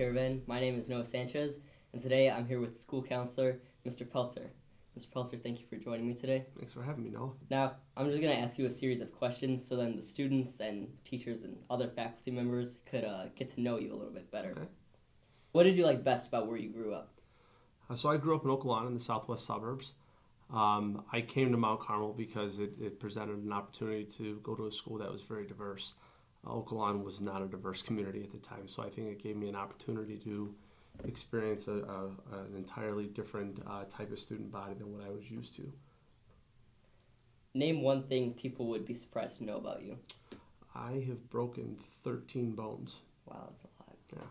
Caravan. My name is Noah Sanchez, and today I'm here with school counselor, Mr. Peltzer. Mr. Peltzer, thank you for joining me today. Thanks for having me, Noah. Now, I'm just going to ask you a series of questions so then the students and teachers and other faculty members could get to know you a little bit better. Okay. What did you like best about where you grew up? So I grew up in Okolon in the southwest suburbs. I came to Mount Carmel because it presented an opportunity to go to a school that was very diverse. Okolon was not a diverse community at the time, so I think it gave me an opportunity to experience an entirely different type of student body than what I was used to. Name one thing people would be surprised to know about you. I have broken 13 bones. Wow, that's a lot. Yeah.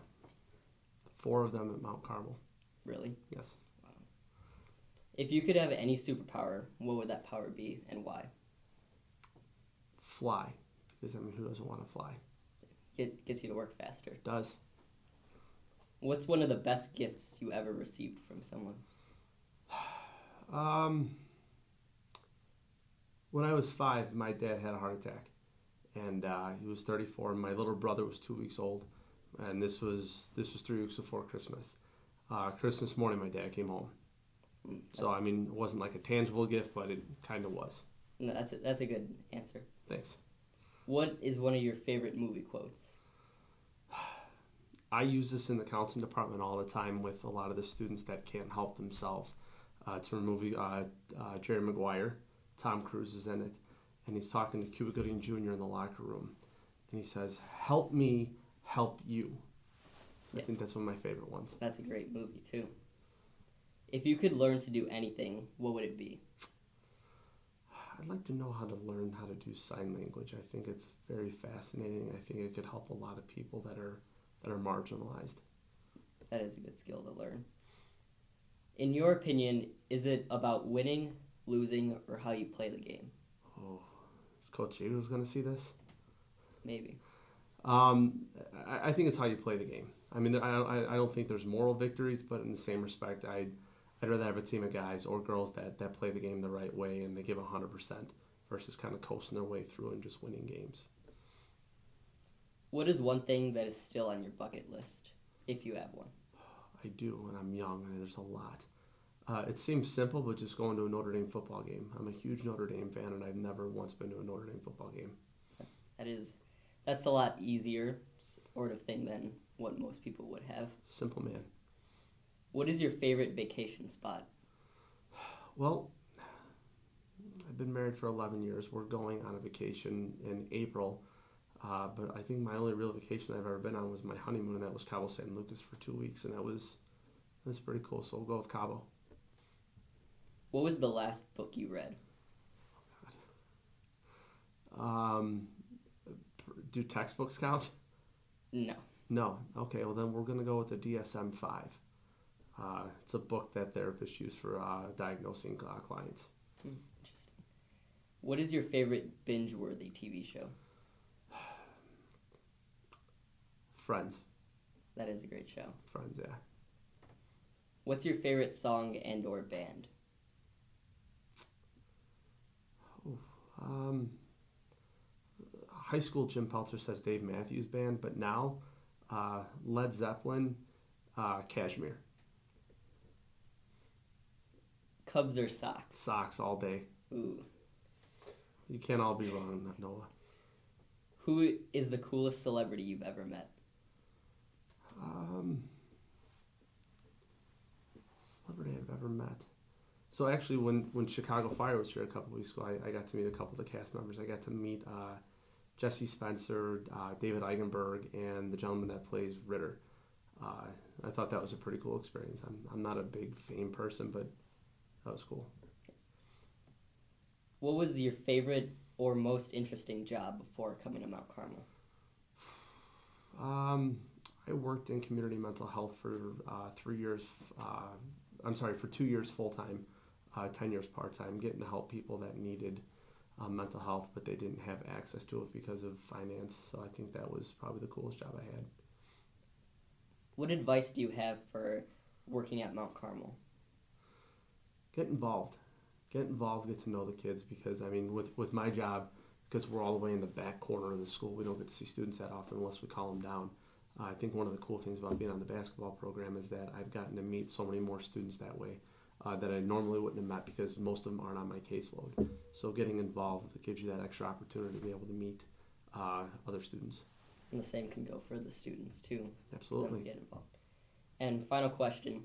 4 of them at Mount Carmel. Really? Yes. Wow. If you could have any superpower, what would that power be and why? Fly. Because, who doesn't want to fly? Gets you to work faster. It does. What's one of the best gifts you ever received from someone? When I was 5, my dad had a heart attack, and he was 34, and my little brother was 2 weeks old, and this was 3 weeks before Christmas. Christmas morning, my dad came home. So, it wasn't like a tangible gift, but it kind of was. No, that's a good answer. Thanks. What is one of your favorite movie quotes? I use this in the counseling department all the time with a lot of the students that can't help themselves. It's from a movie, Jerry Maguire. Tom Cruise is in it, and he's talking to Cuba Gooding Jr. in the locker room, and he says, "Help me help you." I think that's one of my favorite ones. That's a great movie, too. If you could learn to do anything, what would it be? I'd like to know how to learn how to do sign language. I think it's very fascinating. I think it could help a lot of people that are marginalized. That is a good skill to learn. In your opinion, is it about winning, losing, or how you play the game? Oh, is Coach Eagles going to see this? Maybe. I think it's how you play the game. I don't think there's moral victories, but in the same respect, I'd rather have a team of guys or girls that play the game the right way and they give 100% versus kind of coasting their way through and just winning games. What is one thing that is still on your bucket list, if you have one? I do when I'm young. There's a lot. It seems simple, but just going to a Notre Dame football game. I'm a huge Notre Dame fan, and I've never once been to a Notre Dame football game. That's a lot easier sort of thing than what most people would have. Simple man. What is your favorite vacation spot? Well, I've been married for 11 years. We're going on a vacation in April, but I think my only real vacation I've ever been on was my honeymoon, and that was Cabo San Lucas for 2 weeks, and that was pretty cool. So we'll go with Cabo. What was the last book you read? Do textbooks count? No. No. Okay, well then we're going to go with the DSM-5. It's a book that therapists use for diagnosing clients. Interesting. What is your favorite binge-worthy TV show? Friends. That is a great show. Friends, yeah. What's your favorite song and or band? High school Jim Peltzer says Dave Matthews Band, but now Led Zeppelin, Kashmir. Cubs or Sox? Sox all day. Ooh. You can't all be wrong, Noah. Who is the coolest celebrity you've ever met? Celebrity I've ever met. So actually, when Chicago Fire was here a couple weeks ago, I got to meet a couple of the cast members. I got to meet Jesse Spencer, David Eigenberg, and the gentleman that plays Ritter. I thought that was a pretty cool experience. I'm not a big fame person, but that was cool. What was your favorite or most interesting job before coming to Mount Carmel? I worked in community mental health for 3 years. For 2 years full time, 10 years part time, getting to help people that needed mental health, but they didn't have access to it because of finance. So I think that was probably the coolest job I had. What advice do you have for working at Mount Carmel? Get involved. Get to know the kids, because with my job, because we're all the way in the back corner of the school, we don't get to see students that often unless we call them down. I think one of the cool things about being on the basketball program is that I've gotten to meet so many more students that way that I normally wouldn't have met because most of them aren't on my caseload. So getting involved gives you that extra opportunity to be able to meet other students. And the same can go for the students too. Absolutely. Get involved. And final question.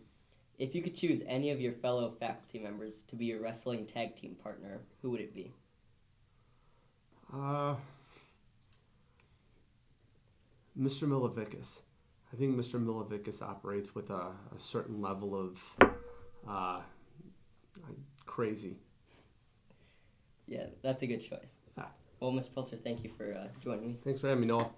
If you could choose any of your fellow faculty members to be your wrestling tag team partner, who would it be? Mr. Milovikis. I think Mr. Milovikis operates with a certain level of crazy. Yeah, that's a good choice. Well, Mr. Peltzer, thank you for joining me. Thanks for having me, Noah.